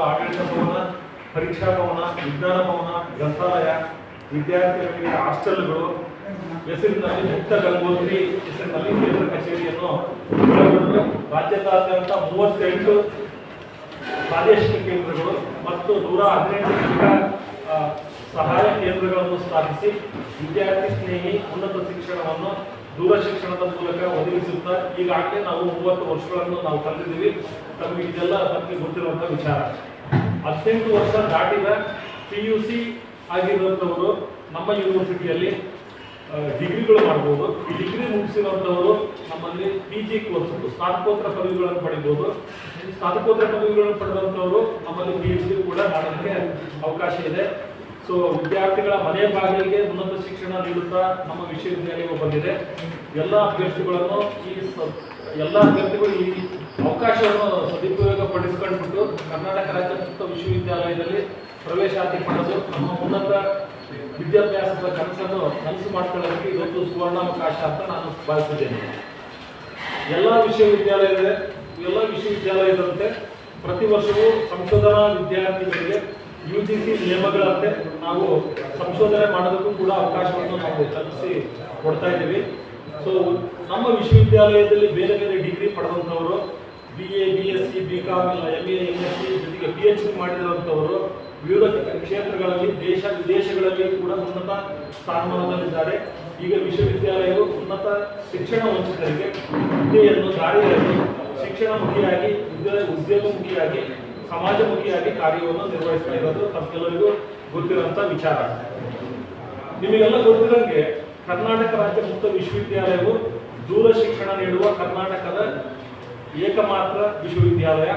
ಆಡಳಿತ ಭವನ, ಪರೀಕ್ಷಾ ಭವನ, ವಿಜ್ಞಾನ ಭವನ, ಗ್ರಂಥಾಲಯ, ವಿದ್ಯಾರ್ಥಿಗಳಿಗೆ ಹಾಸ್ಟೆಲ್ಗಳು ಹೆಸರಿನಲ್ಲಿ ಮುಕ್ತ ಗಂಗೋತ್ರಿ ಹೆಸರಿನಲ್ಲಿ ಕೇಂದ್ರ ಕಚೇರಿಯನ್ನು ಒಳಗೊಂಡು ರಾಜ್ಯದಾದ್ಯಂತ 38 ಪ್ರಾದೇಶಿಕ ಕೇಂದ್ರಗಳು ಮತ್ತು 118 ಸಹಾಯ ಕೇಂದ್ರಗಳನ್ನು ಸ್ಥಾಪಿಸಿ ವಿದ್ಯಾರ್ಥಿ ಸ್ನೇಹಿ ಉನ್ನತ ಶಿಕ್ಷಣವನ್ನು ದೂರ ಶಿಕ್ಷಣದ ಮೂಲಕ ಒದಗಿಸುತ್ತಾ ಈಗಾಗಲೇ ನಾವು 30 ವರ್ಷಗಳನ್ನು ನಾವು ಕಳೆದಿದ್ದೀವಿ. ನಮಗೆ ಇದೆಲ್ಲ ನಮಗೆ ಗೊತ್ತಿರುವಂಥ ವಿಚಾರ. 18 ವರ್ಷ ದಾಟಿದ PUC ಆಗಿರುವಂಥವರು ನಮ್ಮ ಯೂನಿವರ್ಸಿಟಿಯಲ್ಲಿ ಡಿಗ್ರಿಗಳು ಮಾಡ್ಬೋದು. ಈ ಡಿಗ್ರಿ ಮುಗಿಸಿರುವಂಥವರು ನಮ್ಮಲ್ಲಿ PG ಕೋರ್ಸ್ ಸ್ನಾತಕೋತ್ತರ ಪದವಿಗಳನ್ನು ಪಡಿಬೋದು. ಸ್ನಾತಕೋತ್ತರ ಪದವಿಗಳನ್ನು ಪಡೆದಂಥವರು ನಮ್ಮಲ್ಲಿ PhD ಕೂಡ ಮಾಡೋದಕ್ಕೆ ಅವಕಾಶ ಇದೆ. ಸೊ ವಿದ್ಯಾರ್ಥಿಗಳ ಮನೆ ಬಾಗಿಲಿಗೆ ಉನ್ನತ ಶಿಕ್ಷಣ ನೀಡುತ್ತಾ ನಮ್ಮ ವಿಶ್ವವಿದ್ಯಾಲಯವು ಬಂದಿದೆ. ಎಲ್ಲ ಅಭ್ಯರ್ಥಿಗಳು ಈ ಅವಕಾಶವನ್ನು ಸದುಪಯೋಗ ಪಡಿಸಿಕೊಂಡ್ಬಿಟ್ಟು ಕರ್ನಾಟಕ ರಾಜ್ಯ ಮುಕ್ತ ವಿಶ್ವವಿದ್ಯಾಲಯದಲ್ಲಿ ಪ್ರವೇಶಾತಿ ಪಡೆದು ನಮ್ಮ ಉನ್ನತ ವಿದ್ಯಾಭ್ಯಾಸದ ಕನಸು ಮಾಡಿಕೊಳ್ಳೋದಕ್ಕೆ ಇದೊಂದು ಸುವರ್ಣಾವಕಾಶ ಅಂತ ನಾನು ಭಾವಿಸಿದ್ದೇನೆ. ಎಲ್ಲ ವಿಶ್ವವಿದ್ಯಾಲಯದಂತೆ ಪ್ರತಿ ವರ್ಷವೂ ಸಂಶೋಧನಾ ವಿದ್ಯಾರ್ಥಿಗಳಿಗೆ UGC ನಿಯಮಗಳಂತೆ ನಾವು ಸಂಶೋಧನೆ ಮಾಡೋದಕ್ಕೂ ಕೂಡ ಅವಕಾಶವನ್ನು ನಾವು ಕಲ್ಪಿಸಿ ಕೊಡ್ತಾ ಇದ್ದೀವಿ. ಸೊ ನಮ್ಮ ವಿಶ್ವವಿದ್ಯಾಲಯದಲ್ಲಿ ಬೇರೆ ಬೇರೆ ಡಿಗ್ರಿ ಪಡೆದಂಥವರು BA, BSc, BCom, MA, MSc ಜೊತೆಗೆ PhD ಮಾಡಿರುವಂಥವರು ವಿವಿಧ ಕ್ಷೇತ್ರಗಳಲ್ಲಿ ವಿದೇಶಗಳಲ್ಲಿ ಕೂಡ ಉನ್ನತ ಸ್ಥಾನಮಾನದಲ್ಲಿದ್ದಾರೆ. ಈಗ ವಿಶ್ವವಿದ್ಯಾಲಯವು ಉನ್ನತ ಶಿಕ್ಷಣ ವಂಚಿತರಿಗೆ ವಿದ್ಯೆಯನ್ನು ದಾರಿಯಲ್ಲಿ ಶಿಕ್ಷಣಮುಖಿಯಾಗಿ ಉದ್ಯೋಗಮುಖಿಯಾಗಿ ಸಮಾಜಮುಖಿಯಾಗಿ ಕಾರ್ಯವನ್ನು ನಿರ್ವಹಿಸ್ತಾ ಇರೋದು ತಮ್ಮೆಲ್ಲರಿಗೂ ಗೊತ್ತಿರುವಂಥ ವಿಚಾರ. ನಿಮಗೆಲ್ಲ ಗೊತ್ತಿರೋಂಗೆ ಕರ್ನಾಟಕ ರಾಜ್ಯ ಮುಕ್ತ ವಿಶ್ವವಿದ್ಯಾಲಯವು ದೂರ ಶಿಕ್ಷಣ ನೀಡುವ ಕರ್ನಾಟಕದ ಏಕಮಾತ್ರ ವಿಶ್ವವಿದ್ಯಾಲಯ.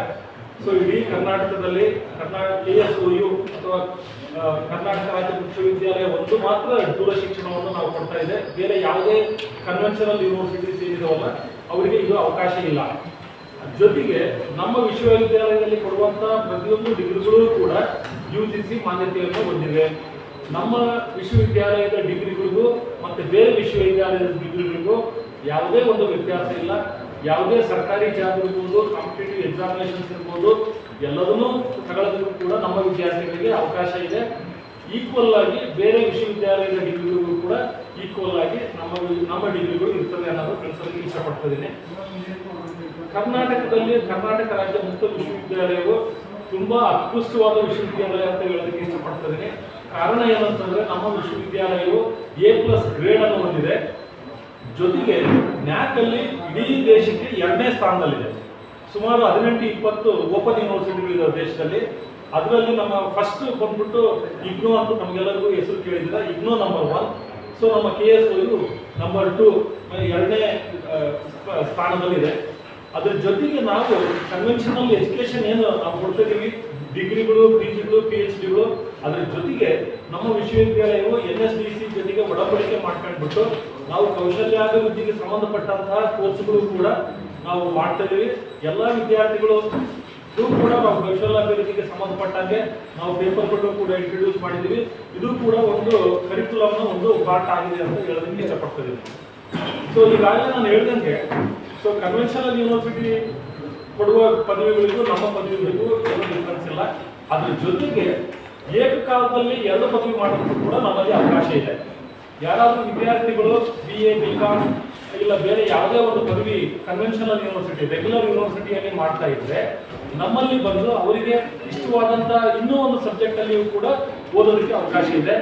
ಸೊ ಇಡೀ ಕರ್ನಾಟಕದಲ್ಲಿ KSOU ಅಥವಾ ಕರ್ನಾಟಕ ರಾಜ್ಯ ವಿಶ್ವವಿದ್ಯಾಲಯ ಒಂದು ಮಾತ್ರ ದೂರ ಶಿಕ್ಷಣವನ್ನು ನಾವು ಕೊಡ್ತಾ ಇದೆ. ಬೇರೆ ಯಾವುದೇ ಕನ್ವೆನ್ಷನಲ್ ಯೂನಿವರ್ಸಿಟೀಸ್ ಏನಿದಾವಲ್ಲ ಅವರಿಗೆ ಇದು ಅವಕಾಶ ಇಲ್ಲ. ಜೊತೆಗೆ ನಮ್ಮ ವಿಶ್ವವಿದ್ಯಾಲಯದಲ್ಲಿ ಕೊಡುವಂಥ ಪ್ರತಿಯೊಂದು ಡಿಗ್ರಿಗಳು ಕೂಡ UGC ಮಾನ್ಯತೆಯನ್ನು ಹೊಂದಿವೆ. ನಮ್ಮ ವಿಶ್ವವಿದ್ಯಾಲಯದ ಡಿಗ್ರಿಗಳಿಗೂ ಮತ್ತು ಬೇರೆ ವಿಶ್ವವಿದ್ಯಾಲಯದ ಡಿಗ್ರಿಗಳಿಗೂ ಯಾವುದೇ ಒಂದು ವ್ಯತ್ಯಾಸ ಇಲ್ಲ. ಯಾವುದೇ ಸರ್ಕಾರಿ ಜಾಬ್ ಇರ್ಬೋದು, ಕಾಂಪಿಟೇಟಿವ್ ಎಕ್ಸಾಮಿನೇಷನ್ಸ್ ಇರ್ಬೋದು, ಎಲ್ಲದನ್ನೂ ತಗೊಳ್ಳೋದಕ್ಕೂ ಕೂಡ ನಮ್ಮ ವಿದ್ಯಾರ್ಥಿಗಳಿಗೆ ಅವಕಾಶ ಇದೆ. ಈಕ್ವಲ್ ಆಗಿ ಬೇರೆ ವಿಶ್ವವಿದ್ಯಾಲಯದ ಡಿಗ್ರಿಗಳಿಗೂ ಕೂಡ ಈಕ್ವಲ್ ಆಗಿ ನಮ್ಮ ಡಿಗ್ರಿಗಳು ಇರ್ತವೆ ಅನ್ನೋದು ತಿಳಿಸೋದಕ್ಕೆ ಇಷ್ಟಪಡ್ತಿದ್ದೀನಿ. ಕರ್ನಾಟಕದಲ್ಲಿ ಕರ್ನಾಟಕ ರಾಜ್ಯ ಮುಕ್ತ ವಿಶ್ವವಿದ್ಯಾಲಯವು ತುಂಬಾ ಅತ್ಕೃಷ್ಟವಾದ ವಿಶ್ವವಿದ್ಯಾಲಯ ಅಂತ ಹೇಳೋದಕ್ಕೆ ಇಷ್ಟಪಡ್ತಿದ್ದೀನಿ. ಕಾರಣ ಏನಂತಂದ್ರೆ ನಮ್ಮ ವಿಶ್ವವಿದ್ಯಾಲಯವು A+ ಗ್ರೇಡ್ ಅನ್ನು ಹೊಂದಿದೆ. ಜೊತೆಗೆ NAAC ಅಲ್ಲಿ ಇಡೀ ದೇಶಕ್ಕೆ 2ನೇ ಸ್ಥಾನದಲ್ಲಿದೆ. ಸುಮಾರು 18-20 ಓಪನ್ ಯೂನಿವರ್ಸಿಟಿಗಳಿದೆ ದೇಶದಲ್ಲಿ. ಅದರಲ್ಲಿ ನಮ್ಮ ಫಸ್ಟ್ ಬಂದ್ಬಿಟ್ಟು IGNOU ಅಂತ ನಮಗೆಲ್ಲರಿಗೂ ಹೆಸರು ಕೇಳಿದ್ರೆ IGNOU ನಂಬರ್ 1. ಸೊ ನಮ್ಮ KSOU ನಂಬರ್ 2 2ನೇ ಸ್ಥಾನದಲ್ಲಿದೆ. ಅದ್ರ ಜೊತೆಗೆ ನಾವು ಕನ್ವೆನ್ಷನಲ್ ಎಜುಕೇಶನ್ ಏನು ನಾವು ಕೊಡ್ತಿದ್ದೀವಿ, ಡಿಗ್ರಿಗಳು, PGಗಳು, PhDಗಳು, ಅದ್ರ ಜೊತೆಗೆ ನಮ್ಮ ವಿಶ್ವವಿದ್ಯಾಲಯವು NSDC ಜೊತೆಗೆ ಒಡಂಬಡಿಕೆ ಮಾಡ್ಕೊಂಡ್ಬಿಟ್ಟು ನಾವು ಕೌಶಲ್ಯಾಭಿವೃದ್ಧಿಗೆ ಸಂಬಂಧಪಟ್ಟಂತಹ ಕೋರ್ಸ್ಗಳು ಕೂಡ ನಾವು ಮಾಡ್ತಾ ಇದ್ದೀವಿ. ಎಲ್ಲ ವಿದ್ಯಾರ್ಥಿಗಳು ಕೂಡ ನಾವು ಕೌಶಲ್ಯಾಭಿವೃದ್ಧಿಗೆ ಸಂಬಂಧಪಟ್ಟಂಗೆ ನಾವು ಪೇಪರ್ಗಳು ಕೂಡ ಇಂಟ್ರೊಡ್ಯೂಸ್ ಮಾಡಿದ್ದೀವಿ. ಇದು ಕೂಡ ಒಂದು ಕರಿಕ್ಯುಲಮ್ನ ಒಂದು ಪಾರ್ಟ್ ಆಗಿದೆ ಅಂತ ಹೇಳೋದಕ್ಕೆ ಇಷ್ಟಪಡ್ತಿದ್ದೀನಿ. ಸೊ ಈಗಾಗಲೇ ನಾನು ಹೇಳ್ದಂಗೆ ಸೊ ಕನ್ವೆನ್ಷನಲ್ ಯೂನಿವರ್ಸಿಟಿ ಕೊಡುವ ಪದವಿಗಳಿಗೂ ನಮ್ಮ ಪದವಿಗಳಿಗೂ ಏನು ಡಿಫ್ರೆನ್ಸ್ ಇಲ್ಲ. ಅದ್ರ ಜೊತೆಗೆ ಏಕಕಾಲದಲ್ಲಿ 2 ಪದವಿ ಮಾಡೋದಕ್ಕೂ ಕೂಡ ನಮ್ಮಲ್ಲಿ ಅವಕಾಶ ಇದೆ. ಯಾರಾದರೂ ವಿದ್ಯಾರ್ಥಿಗಳು BA, BCom ಇಲ್ಲ ಬೇರೆ ಯಾವುದೇ ಒಂದು ಪದವಿ ಕನ್ವೆನ್ಷನಲ್ ಯೂನಿವರ್ಸಿಟಿ ರೆಗ್ಯುಲರ್ ಯೂನಿವರ್ಸಿಟಿಯಲ್ಲಿ ಮಾಡ್ತಾ ಇದ್ರೆ ನಮ್ಮಲ್ಲಿ ಬಂದು ಅವರಿಗೆ ಇಷ್ಟವಾದಂಥ ಇನ್ನೂ ಒಂದು ಸಬ್ಜೆಕ್ಟಲ್ಲಿಯೂ ಕೂಡ ಓದೋದಕ್ಕೆ ಅವಕಾಶ ಇದೆ.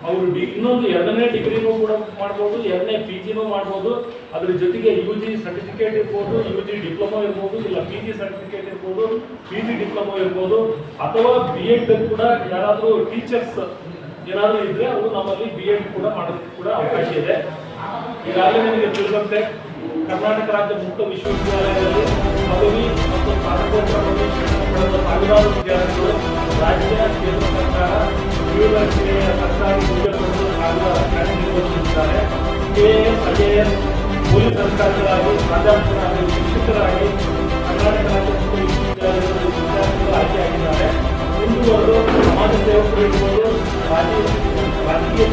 ಅವರು ಇನ್ನೊಂದು 2ನೇ ಡಿಗ್ರಿನೂ ಕೂಡ ಮಾಡ್ಬೋದು, 2ನೇ PGನೂ ಮಾಡ್ಬೋದು. ಅದ್ರ ಜೊತೆಗೆ UG ಸರ್ಟಿಫಿಕೇಟ್ ಇರ್ಬೋದು, UG ಡಿಪ್ಲೊಮಾ ಇರ್ಬೋದು, ಇಲ್ಲ PG ಸರ್ಟಿಫಿಕೇಟ್ ಇರ್ಬೋದು, PG ಡಿಪ್ಲೊಮಾ ಇರ್ಬೋದು, ಅಥವಾ B.Ed ಕೂಡ ಯಾರಾದರೂ ಟೀಚರ್ಸ್ ಏನಾದರೂ ಇದ್ರೆ ಅವರು ನಮ್ಮಲ್ಲಿ B.Ed ಕೂಡ ಮಾಡೋದಕ್ಕೆ ಕೂಡ ಅವಕಾಶ ಇದೆ. ಈಗಾಗಲೇ ನಿಮಗೆ ತಿಳಿದಂತೆ ಕರ್ನಾಟಕ ರಾಜ್ಯ ಮುಕ್ತ ವಿಶ್ವವಿದ್ಯಾಲಯದಲ್ಲಿ ಪದವಿ ಮತ್ತು ಸ್ನಾತಕೋತ್ತರ ಪದವಿ ಶಿಕ್ಷಣ ಪಡೆದ ಸಾವಿರಾರು ವಿದ್ಯಾರ್ಥಿಗಳು ರಾಜ್ಯ ಕೇಂದ್ರ ಸರ್ಕಾರ ವಿವಿಧ ಜಿಲ್ಲೆಯ ಸರ್ಕಾರಿ ಉದ್ಯೋಗಗಳು ಕಾರ್ಯನಿರ್ವಹಿಸುತ್ತಿದ್ದಾರೆ. KAS, IAS, ಪೊಲೀಸ್ ಅಧಿಕಾರಿಗಳಾಗಿ, ಪ್ರಾಧ್ಯಾಪಕರಾಗಿ, ಶಿಕ್ಷಕರಾಗಿ ಕರ್ನಾಟಕ ರಾಜ್ಯ ಮುಕ್ತ ವಿಶ್ವವಿದ್ಯಾಲಯದ ವಿದ್ಯಾರ್ಥಿಗಳು ಆಯ್ಕೆಯಾಗಿದ್ದಾರೆ. ಮುಂದುವರೆದು ಸಮಾಜ ಸೇವಕರು ಇರ್ಬೋದು, ರಾಜಕೀಯ